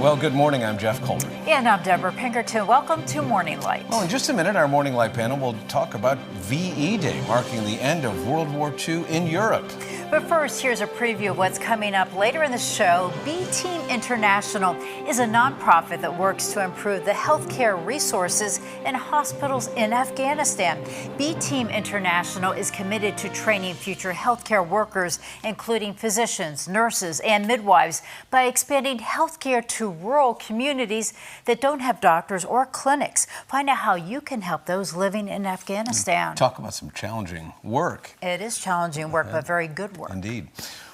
Well, good morning. I'm Jeff Coulter. And I'm Deborah Pinkerton. Welcome to Morning Light. Well, in just a minute, our Morning Light panel will talk about VE Day, marking the end of World War II in Europe. But first, here's a preview of what's coming up later in the show. B-Team International is a nonprofit that works to improve the healthcare resources in hospitals in Afghanistan. B-Team International is committed to training future healthcare workers, including physicians, nurses, and midwives, by expanding healthcare to rural communities that don't have doctors or clinics. Find out how you can help those living in Afghanistan. Talk about some challenging work. It is challenging work, but very good work. Indeed.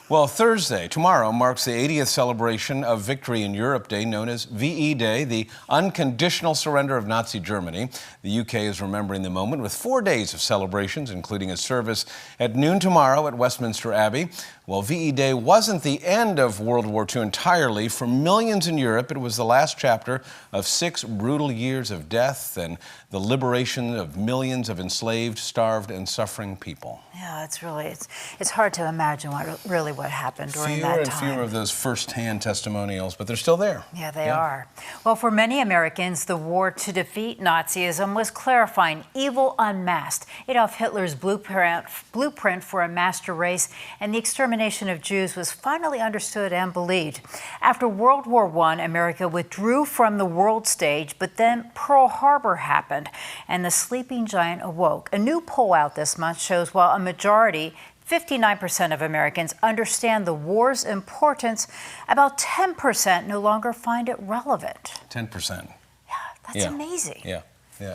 Well, Thursday, tomorrow, marks the 80th celebration of Victory in Europe Day, known as VE Day, the unconditional surrender of Nazi Germany. The UK is remembering the moment with 4 days of celebrations, including a service at noon tomorrow at Westminster Abbey. Well, VE Day wasn't the end of World War II entirely. For millions in Europe, it was the last chapter of 6 brutal years of death and the liberation of millions of enslaved, starved, and suffering people. Yeah, it's hard to imagine what happened during that time. Fewer of those first-hand testimonials, but they're still there. Yeah, they are. Well, for many Americans, the war to defeat Nazism was clarifying, evil unmasked. Adolf Hitler's blueprint for a master race and the extermination of Jews was finally understood and believed. After World War I, America withdrew from the world stage, but then Pearl Harbor happened, and the sleeping giant awoke. A new poll out this month shows while a majority, 59% of Americans, understand the war's importance, about 10% no longer find it relevant. 10%. Yeah, that's amazing. Yeah,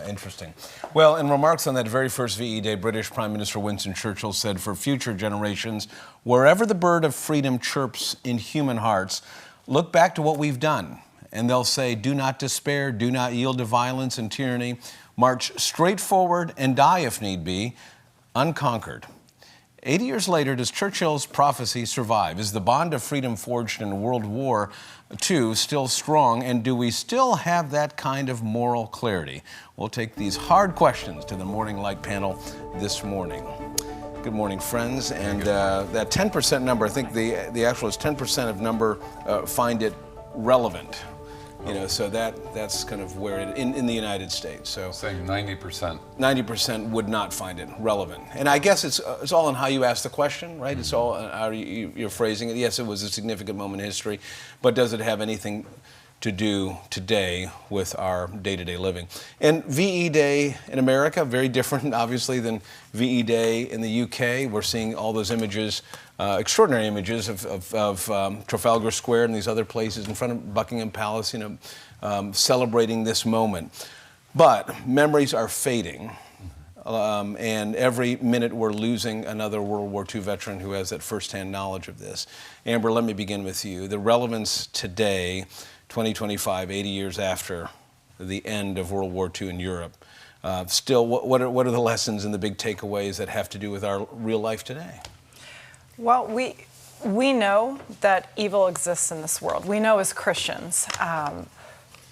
interesting. Well, in remarks on that very first VE Day, British Prime Minister Winston Churchill said, for future generations, wherever the bird of freedom chirps in human hearts, look back to what we've done. And they'll say, do not despair, do not yield to violence and tyranny, march straight forward and die if need be, unconquered. 80 years later, does Churchill's prophecy survive? Is the bond of freedom forged in World War II still strong, and do we still have that kind of moral clarity? We'll take these hard questions to the Morning Light panel this morning. Good morning, friends. And that 10% number, I think the actual is 10% of number find it relevant. You know, so that's kind of where it in the United States. So saying 90%. 90% would not find it relevant, and I guess it's all in how you ask the question, right? Mm-hmm. It's all how you're phrasing it. Yes, it was a significant moment in history, but does it have anything to do today with our day-to-day living? And VE Day in America, very different, obviously, than VE Day in the UK. We're seeing all those images. Extraordinary images of Trafalgar Square and these other places in front of Buckingham Palace, celebrating this moment. But memories are fading, and every minute we're losing another World War II veteran who has that firsthand knowledge of this. Amber, let me begin with you. The relevance today, 2025, 80 years after the end of World War II in Europe, still, what are the lessons and the big takeaways that have to do with our real life today? Well, we know that evil exists in this world. We know as Christians.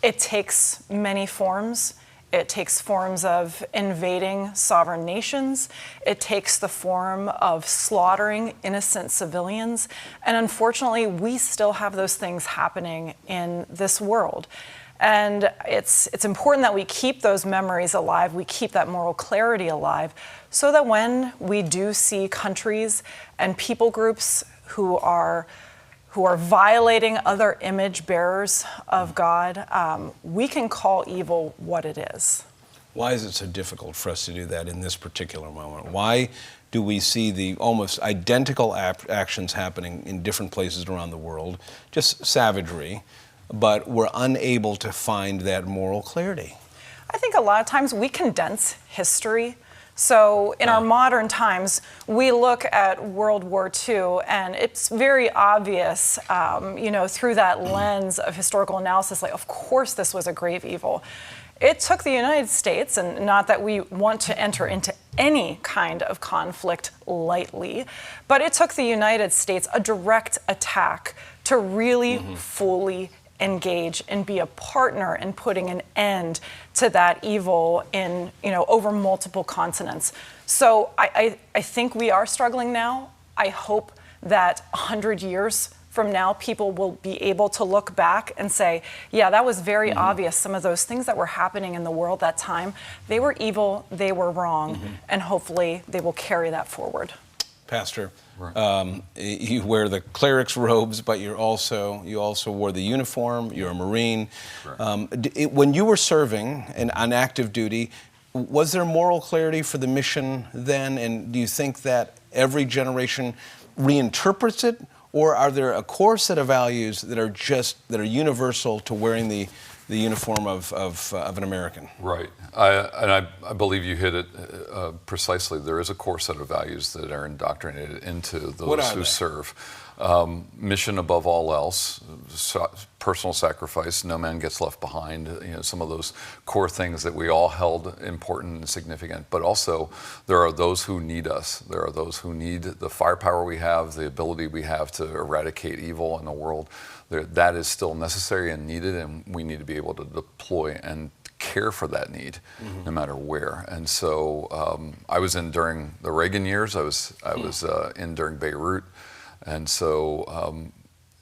It takes many forms. It takes forms of invading sovereign nations. It takes the form of slaughtering innocent civilians. And unfortunately, we still have those things happening in this world. And it's important that we keep those memories alive, we keep that moral clarity alive, so that when we do see countries and people groups who are violating other image bearers of God, we can call evil what it is. Why is it so difficult for us to do that in this particular moment? Why do we see the almost identical actions happening in different places around the world, just savagery, but we're unable to find that moral clarity? I think a lot of times we condense history. So in our modern times, we look at World War II, and it's very obvious, through that lens of historical analysis, like, of course this was a grave evil. It took the United States, and not that we want to enter into any kind of conflict lightly, but it took the United States a direct attack to really fully engage and be a partner in putting an end to that evil in, over multiple continents. So I think we are struggling now. I hope that 100 years from now, people will be able to look back and say, yeah, that was very obvious. Some of those things that were happening in the world that time, they were evil, they were wrong, and hopefully they will carry that forward. Pastor, you wear the cleric's robes, but you also wore the uniform. You're a Marine. When you were serving and on active duty, was there moral clarity for the mission then? And do you think that every generation reinterprets it, or are there a core set of values that are universal to wearing the uniform of an American? Right, I believe you hit it precisely. There is a core set of values that are indoctrinated into those who serve. Mission above all else, personal sacrifice, no man gets left behind. Some of those core things that we all held important and significant. But also, there are those who need us. There are those who need the firepower we have, the ability we have to eradicate evil in the world. That is still necessary and needed, and we need to be able to deploy and care for that need, no matter where. And so I was in during the Reagan years. I was in during Beirut. And so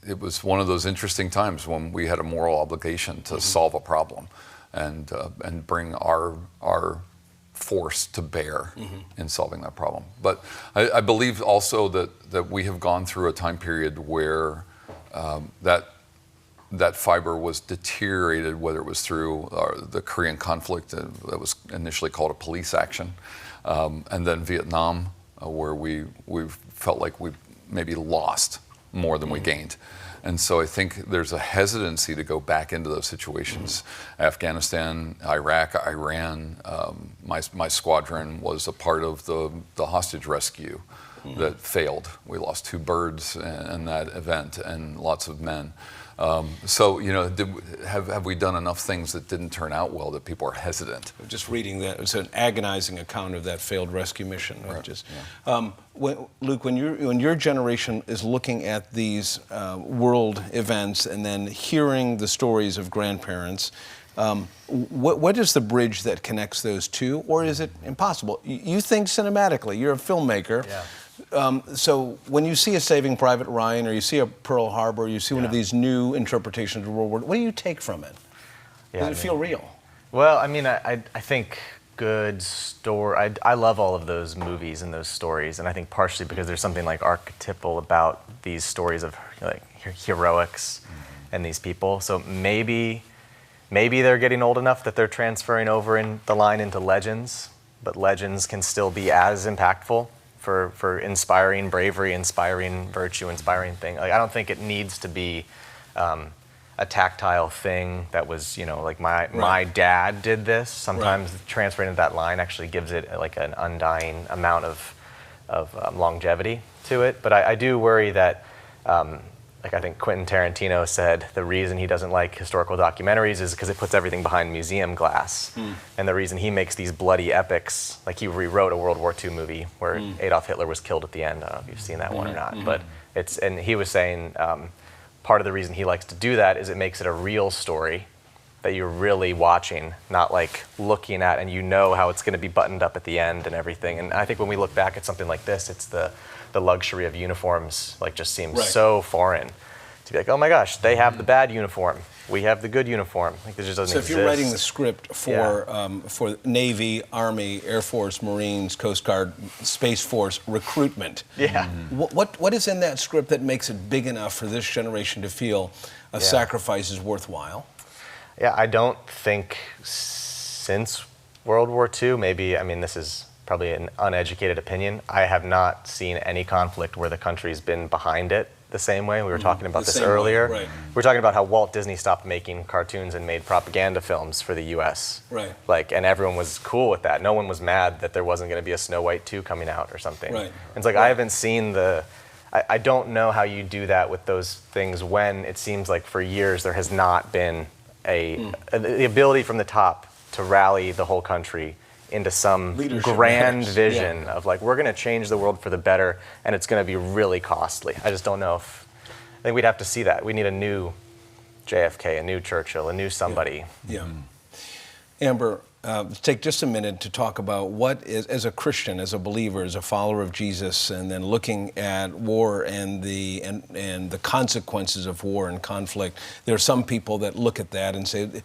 it was one of those interesting times when we had a moral obligation to solve a problem and bring our force to bear in solving that problem. But I believe also that we have gone through a time period where that fiber was deteriorated, whether it was through the Korean conflict that was initially called a police action, and then Vietnam, where we felt like we maybe lost more than we gained. And so I think there's a hesitancy to go back into those situations. Afghanistan, Iraq, Iran, my squadron was a part of the hostage rescue that failed. We lost 2 birds in that event and lots of men. So, have we done enough things that didn't turn out well that people are hesitant? Just reading that, it's an agonizing account of that failed rescue mission. Right. Luke, when your generation is looking at these world events and then hearing the stories of grandparents, what is the bridge that connects those two, or is it impossible? You think cinematically. You're a filmmaker. Yeah. So when you see a Saving Private Ryan, or you see a Pearl Harbor, you see one of these new interpretations of World War, what do you take from it? Does it feel real? Well, I think good story. I love all of those movies and those stories, and I think partially because there's something like archetypal about these stories of like heroics and these people. So maybe they're getting old enough that they're transferring over in the line into legends, but legends can still be as impactful for inspiring bravery, inspiring virtue, inspiring thing. Like, I don't think it needs to be a tactile thing that was, like my dad did this. Sometimes transferring to that line actually gives it like an undying amount of longevity to it. But I do worry that, like I think Quentin Tarantino said, the reason he doesn't like historical documentaries is because it puts everything behind museum glass. And the reason he makes these bloody epics, like he rewrote a World War II movie where Adolf Hitler was killed at the end. I don't know if you've seen that one or not, but and he was saying part of the reason he likes to do that is it makes it a real story that you're really watching, not like looking at and how it's going to be buttoned up at the end and everything. And I think when we look back at something like this, it's the luxury of uniforms like just seems so foreign to be like, oh my gosh, they have the bad uniform, we have the good uniform. Like, this just doesn't exist. So if you're writing the script for Navy, Army, Air Force, Marines, Coast Guard, Space Force recruitment, what is in that script that makes it big enough for this generation to feel a sacrifice is worthwhile? Yeah, I don't think since World War II, maybe, this is probably an uneducated opinion, I have not seen any conflict where the country's been behind it the same way. We were talking about this earlier. We were talking about how Walt Disney stopped making cartoons and made propaganda films for the U.S. And everyone was cool with that. No one was mad that there wasn't going to be a Snow White 2 coming out or something. And it's like, I haven't seen I don't know how you do that with those things when it seems like for years there has not been the ability from the top to rally the whole country into some grand vision of like, we're going to change the world for the better, and it's going to be really costly. I just don't know I think we'd have to see that. We need a new JFK, a new Churchill, a new somebody. Amber, take just a minute to talk about what is, as a Christian, as a believer, as a follower of Jesus, and then looking at war and the consequences of war and conflict. There are some people that look at that and say,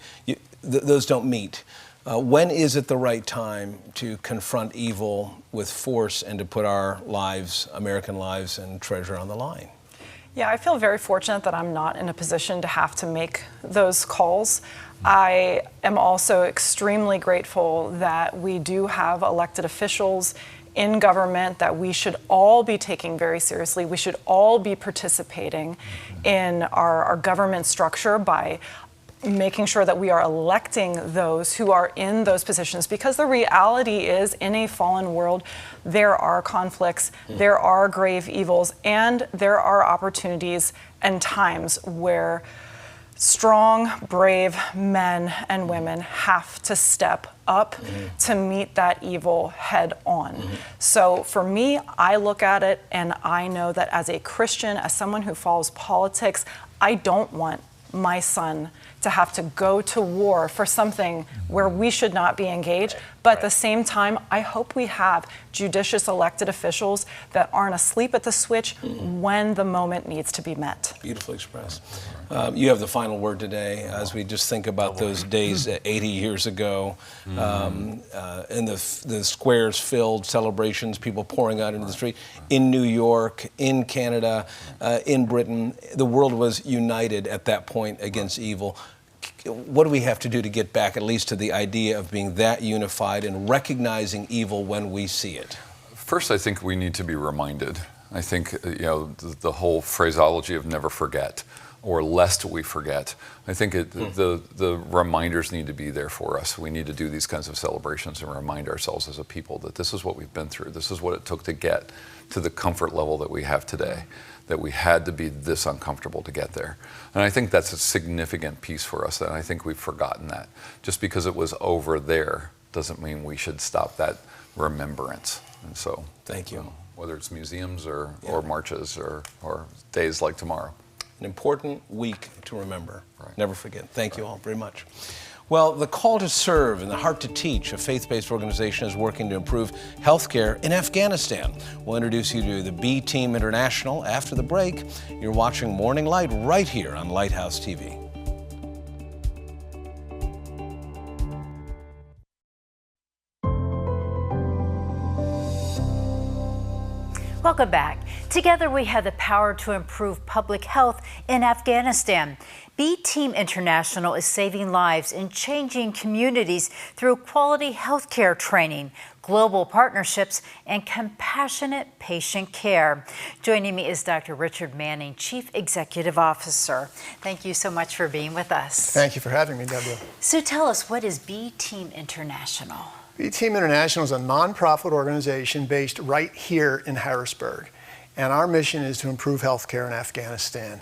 those don't meet. When is it the right time to confront evil with force and to put our lives, American lives, and treasure on the line? Yeah, I feel very fortunate that I'm not in a position to have to make those calls. I am also extremely grateful that we do have elected officials in government that we should all be taking very seriously. We should all be participating in our government structure by making sure that we are electing those who are in those positions, because the reality is, in a fallen world, there are conflicts, there are grave evils, and there are opportunities and times where strong, brave men and women have to step up to meet that evil head on. So for me, I look at it and I know that as a Christian, as someone who follows politics, I don't want my son to have to go to war for something where we should not be engaged. But at the same time, I hope we have judicious elected officials that aren't asleep at the switch when the moment needs to be met. Beautifully expressed. You have the final word today as we just think about those days 80 years ago, and the squares filled, celebrations, people pouring out into the street. In New York, in Canada, in Britain, the world was united at that point against evil. What do we have to do to get back at least to the idea of being that unified and recognizing evil when we see it? First, I think we need to be reminded. I think the whole phraseology of never forget, or lest we forget. I think the reminders need to be there for us. We need to do these kinds of celebrations and remind ourselves as a people that this is what we've been through. This is what it took to get to the comfort level that we have today, that we had to be this uncomfortable to get there. And I think that's a significant piece for us, and I think we've forgotten that. Just because it was over there doesn't mean we should stop that remembrance. And so, thank you. Whether it's museums or marches or days like tomorrow. An important week to remember. Right. Never forget. Thank you all very much. Well, the Call to Serve and the Heart to Teach, a faith-based organization, is working to improve healthcare in Afghanistan. We'll introduce you to the B Team International after the break. You're watching Morning Light right here on Lighthouse TV. Welcome back. Together we have the power to improve public health in Afghanistan. B Team International is saving lives and changing communities through quality healthcare training, global partnerships, and compassionate patient care. Joining me is Dr. Richard Manning, Chief Executive Officer. Thank you so much for being with us. Thank you for having me, Deborah. So tell us, what is B Team International? B Team International is a nonprofit organization based right here in Harrisburg. And our mission is to improve healthcare in Afghanistan.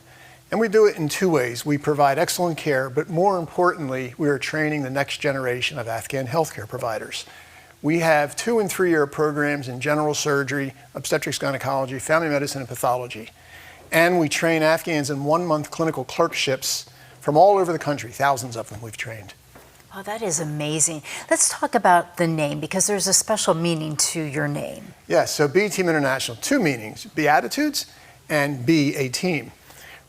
And we do it in two ways. We provide excellent care, but more importantly, we are training the next generation of Afghan healthcare providers. We have 2- and 3-year programs in general surgery, obstetrics, gynecology, family medicine, and pathology. And we train Afghans in 1-month clinical clerkships from all over the country. Thousands of them we've trained. Oh, that is amazing. Let's talk about the name, because there's a special meaning to your name. Yes, so B Team International, 2 meanings, Beatitudes and be a team.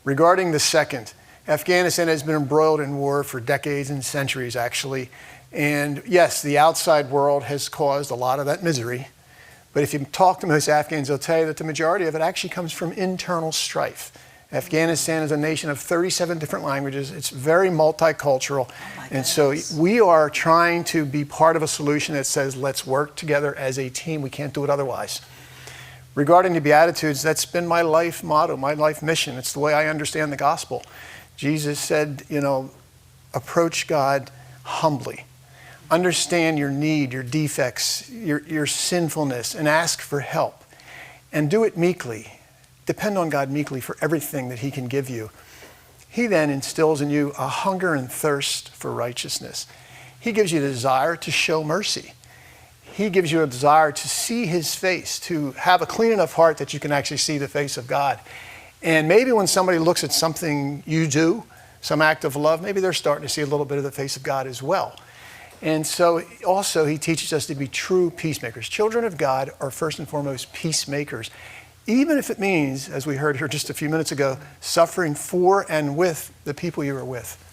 Regarding the second, Afghanistan has been embroiled in war for decades and centuries, actually. And yes, the outside world has caused a lot of that misery. But if you talk to most Afghans, they'll tell you that the majority of it actually comes from internal strife. Afghanistan is a nation of 37 different languages. It's very multicultural. And so we are trying to be part of a solution that says, let's work together as a team. We can't do it otherwise. Regarding the Beatitudes, that's been my life motto, my life mission. It's the way I understand the gospel. Jesus said, approach God humbly. Understand your need, your defects, your sinfulness, and ask for help. And do it meekly. Depend on God meekly for everything that He can give you. He then instills in you a hunger and thirst for righteousness. He gives you the desire to show mercy. He gives you a desire to see His face, to have a clean enough heart that you can actually see the face of God. And maybe when somebody looks at something you do, some act of love, maybe they're starting to see a little bit of the face of God as well. And so also he teaches us to be true peacemakers. Children of God are first and foremost peacemakers, even if it means, as we heard here just a few minutes ago, suffering for and with the people you are with.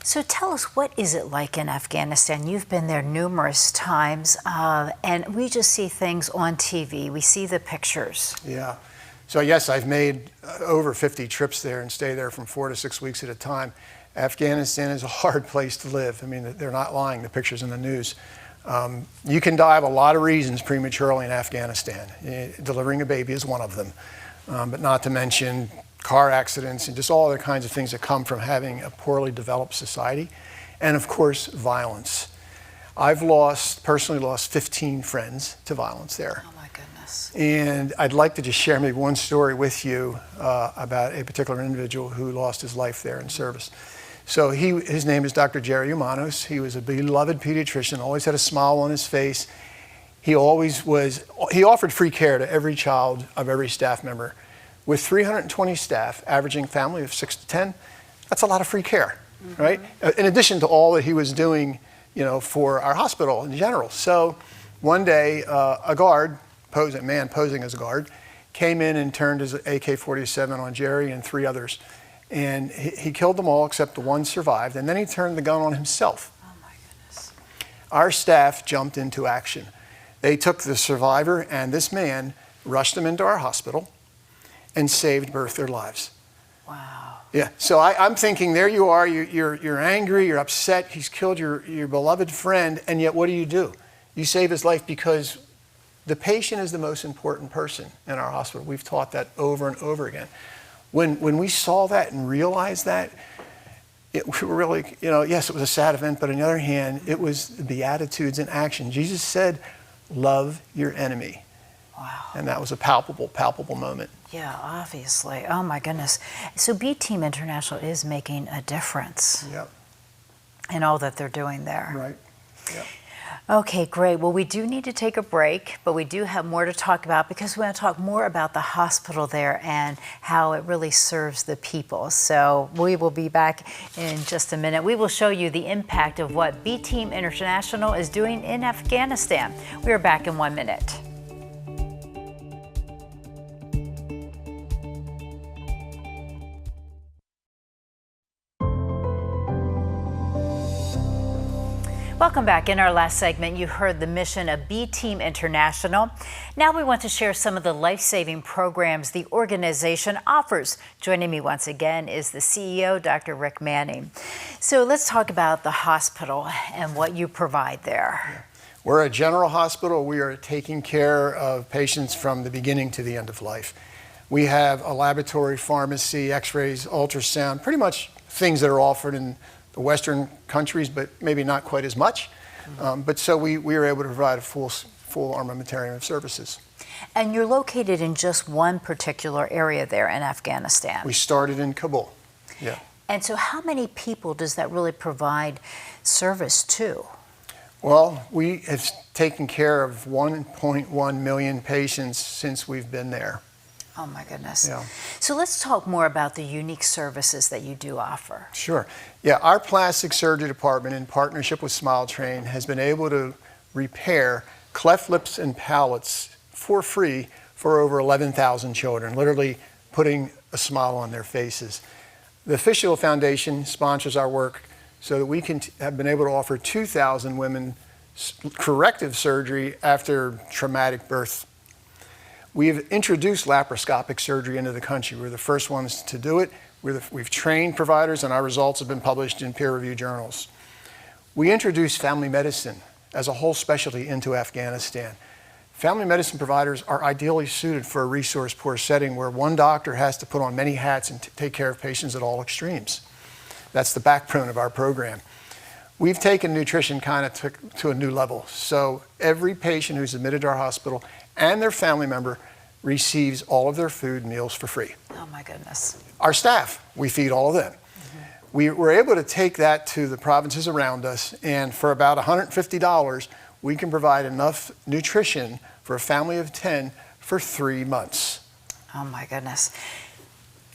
So tell us, what is it like in Afghanistan? You've been there numerous times, and we just see things on TV. We see the pictures. Yeah. So yes, I've made over 50 trips there and stay there from 4 to 6 weeks at a time. Afghanistan is a hard place to live. I mean, they're not lying, the pictures in the news. You can die of a lot of reasons prematurely in Afghanistan. Delivering a baby is one of them, but not to mention car accidents and just all other kinds of things that come from having a poorly developed society. And of course, violence. I've personally lost 15 friends to violence there. Oh my goodness. And I'd like to just share maybe one story with you about a particular individual who lost his life there in service. So his name is Dr. Jerry Umanos. He was a beloved pediatrician, always had a smile on his face. He offered free care to every child of every staff member. With 320 staff, averaging family of 6 to 10, that's a lot of free care, right? In addition to all that he was doing, for our hospital in general. So one day, a man posing as a guard, came in and turned his AK-47 on Jerry and 3 others. And he killed them all except the one survived, and then he turned the gun on himself. Oh my goodness. Our staff jumped into action. They took the survivor and this man, rushed them into our hospital, and saved both their lives. Wow. Yeah, so I'm thinking, there you are, you're angry, you're upset, he's killed your beloved friend, and yet what do? You save his life because the patient is the most important person in our hospital. We've taught that over and over again. When we saw that and realized that, we were really, yes, it was a sad event, but on the other hand, it was the Beatitudes in action. Jesus said, love your enemy. Wow. And that was a palpable moment. Yeah, obviously. Oh my goodness. So B Team International is making a difference. Yep. In all that they're doing there. Right. Yep. Okay, great. Well, we do need to take a break, but we do have more to talk about because we want to talk more about the hospital there and how it really serves the people. So we will be back in just a minute. We will show you the impact of what B Team International is doing in Afghanistan. We are back in 1 minute. Welcome back. In our last segment, you heard the mission of B Team International. Now we want to share some of the life-saving programs the organization offers. Joining me once again is the CEO, Dr. Rick Manning. So let's talk about the hospital and what you provide there. We're a general hospital. We are taking care of patients from the beginning to the end of life. We have a laboratory, pharmacy, x-rays, ultrasound, pretty much things that are offered in the Western countries, but maybe not quite as much. But so we were able to provide a full armamentarium of services. And you're located in just one particular area there in Afghanistan. We started in Kabul. Yeah. And so how many people does that really provide service to? Well, we have taken care of 1.1 million patients since we've been there. Oh my goodness. Yeah. So let's talk more about the unique services that you do offer. Sure. Yeah, our plastic surgery department, in partnership with Smile Train, has been able to repair cleft lips and palates for free for over 11,000 children, literally putting a smile on their faces. The Official Foundation sponsors our work so that we have been able to offer 2,000 women corrective surgery after traumatic birth. We've introduced laparoscopic surgery into the country. We're the first ones to do it. We've trained providers, and our results have been published in peer-reviewed journals. We introduced family medicine as a whole specialty into Afghanistan. Family medicine providers are ideally suited for a resource-poor setting where one doctor has to put on many hats and take care of patients at all extremes. That's the backbone of our program. We've taken nutrition kind of to a new level. So every patient who's admitted to our hospital and their family member receives all of their food meals for free. Oh my goodness. Our staff, we feed all of them. We were able to take that to the provinces around us, and for about $150, we can provide enough nutrition for a family of 10 for 3 months. Oh my goodness.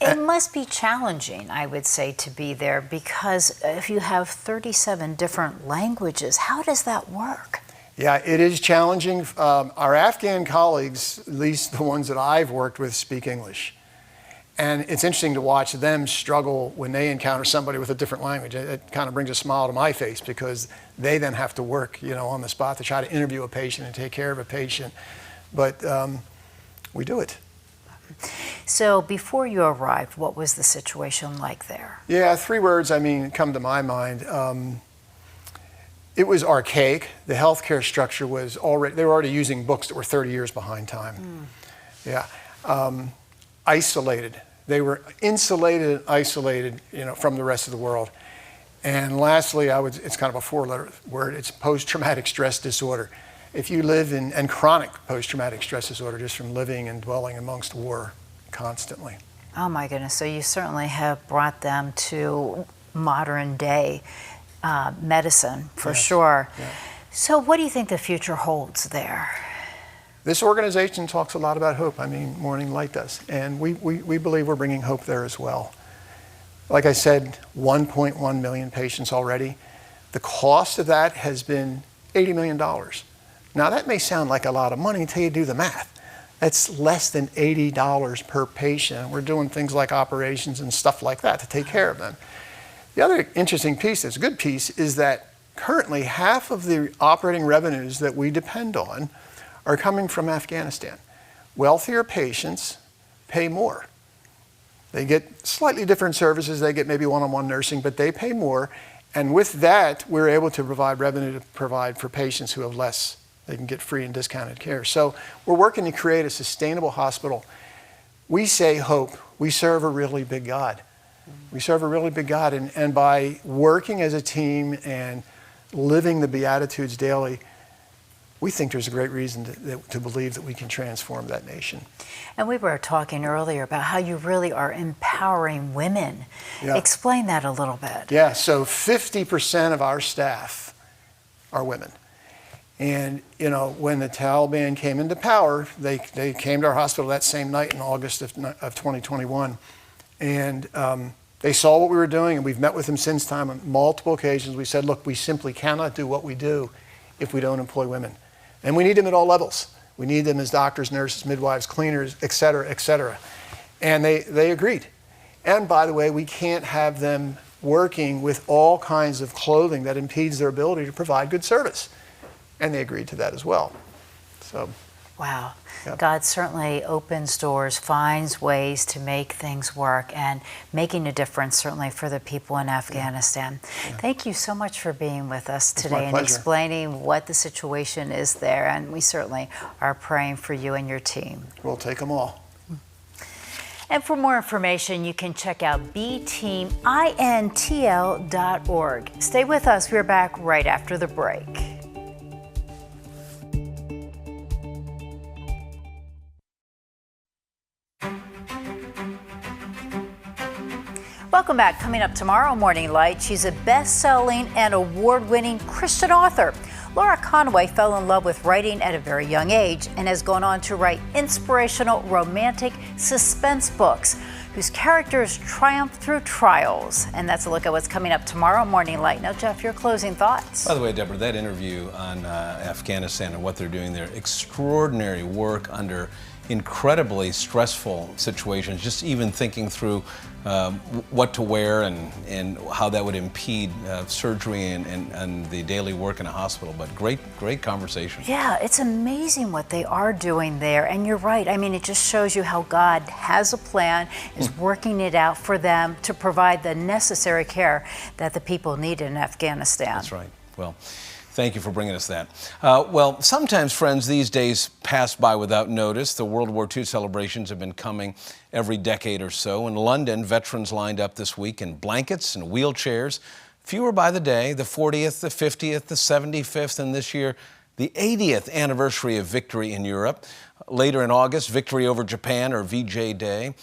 It must be challenging, I would say, to be there, because if you have 37 different languages, how does that work? Yeah, it is challenging. Our Afghan colleagues, at least the ones that I've worked with, speak English. And it's interesting to watch them struggle when they encounter somebody with a different language. It kind of brings a smile to my face, because they then have to work, on the spot to try to interview a patient and take care of a patient. But we do it. So before you arrived, what was the situation like there? Yeah, 3 words, come to my mind. It was archaic. The healthcare structure was they were already using books that were 30 years behind time. Yeah. Isolated. They were insulated and isolated, from the rest of the world. And lastly, it's kind of a 4-letter word. It's post-traumatic stress disorder. If you live and chronic post-traumatic stress disorder, just from living and dwelling amongst war constantly. Oh my goodness, so you certainly have brought them to modern day medicine, for sure. Yeah. So what do you think the future holds there? This organization talks a lot about hope. Morning Light does. And we believe we're bringing hope there as well. Like I said, 1.1 million patients already. The cost of that has been $80 million. Now that may sound like a lot of money until you do the math. That's less than $80 per patient. We're doing things like operations and stuff like that to take care of them. The other interesting piece, that's a good piece, is that currently half of the operating revenues that we depend on are coming from Afghanistan. Wealthier patients pay more. They get slightly different services. They get maybe one-on-one nursing, but they pay more. And with that, we're able to provide revenue to provide for patients who have less. They can get free and discounted care. So we're working to create a sustainable hospital. We say hope. We serve a really big God. We serve a really big God. And by working as a team and living the Beatitudes daily, we think there's a great reason to believe that we can transform that nation. And we were talking earlier about how you really are empowering women. Yeah. Explain that a little bit. Yeah, so 50% of our staff are women. And, when the Taliban came into power, they came to our hospital that same night in August of 2021. And they saw what we were doing, and we've met with them since time on multiple occasions. We said, look, we simply cannot do what we do if we don't employ women. And we need them at all levels. We need them as doctors, nurses, midwives, cleaners, et cetera, et cetera. And they agreed. And by the way, we can't have them working with all kinds of clothing that impedes their ability to provide good service. And they agreed to that as well. So, wow. Yeah. God certainly opens doors, finds ways to make things work, and making a difference certainly for the people in Afghanistan. Yeah. Thank you so much for being with us today and explaining what the situation is there. And we certainly are praying for you and your team. We'll take them all. And for more information, you can check out bteamintl.org. Stay with us. We're back right after the break. Welcome back. Coming up tomorrow, Morning Light, she's a best-selling and award-winning Christian author. Laura Conway fell in love with writing at a very young age and has gone on to write inspirational, romantic suspense books whose characters triumph through trials. And that's a look at what's coming up tomorrow, Morning Light. Now, Jeff, your closing thoughts. By the way, Deborah, that interview on Afghanistan and what they're doing there, extraordinary work under incredibly stressful situations, just even thinking through what to wear and how that would impede surgery and the daily work in a hospital. But great conversation. Yeah, it's amazing what they are doing there. And you're right. It just shows you how God has a plan, is working it out for them to provide the necessary care that the people need in Afghanistan. That's right. Well, thank you for bringing us that. Well, sometimes, friends, these days pass by without notice. The World War II celebrations have been coming every decade or so. In London, veterans lined up this week in blankets and wheelchairs. Fewer by the day, the 40th, the 50th, the 75th, and this year, the 80th anniversary of victory in Europe. Later in August, victory over Japan, or VJ Day.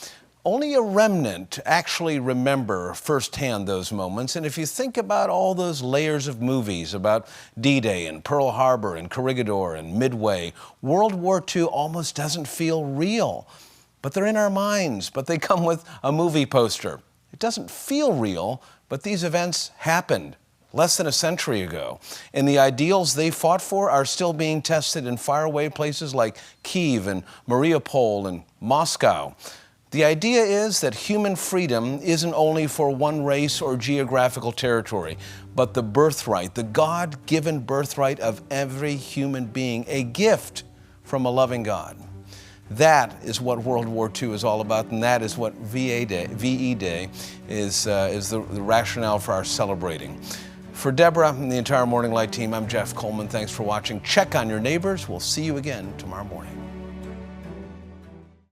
Only a remnant actually remember firsthand those moments. And if you think about all those layers of movies about D-Day and Pearl Harbor and Corregidor and Midway, World War II almost doesn't feel real. but they're in our minds, but they come with a movie poster. It doesn't feel real, but these events happened less than a century ago. And the ideals they fought for are still being tested in faraway places like Kyiv and Mariupol and Moscow. The idea is that human freedom isn't only for one race or geographical territory, but the birthright, the God-given birthright of every human being, a gift from a loving God. That is what World War II is all about, and that is what VE Day is the rationale for our celebrating. For Deborah and the entire Morning Light team, I'm Jeff Coleman. Thanks for watching. Check on your neighbors. We'll see you again tomorrow morning.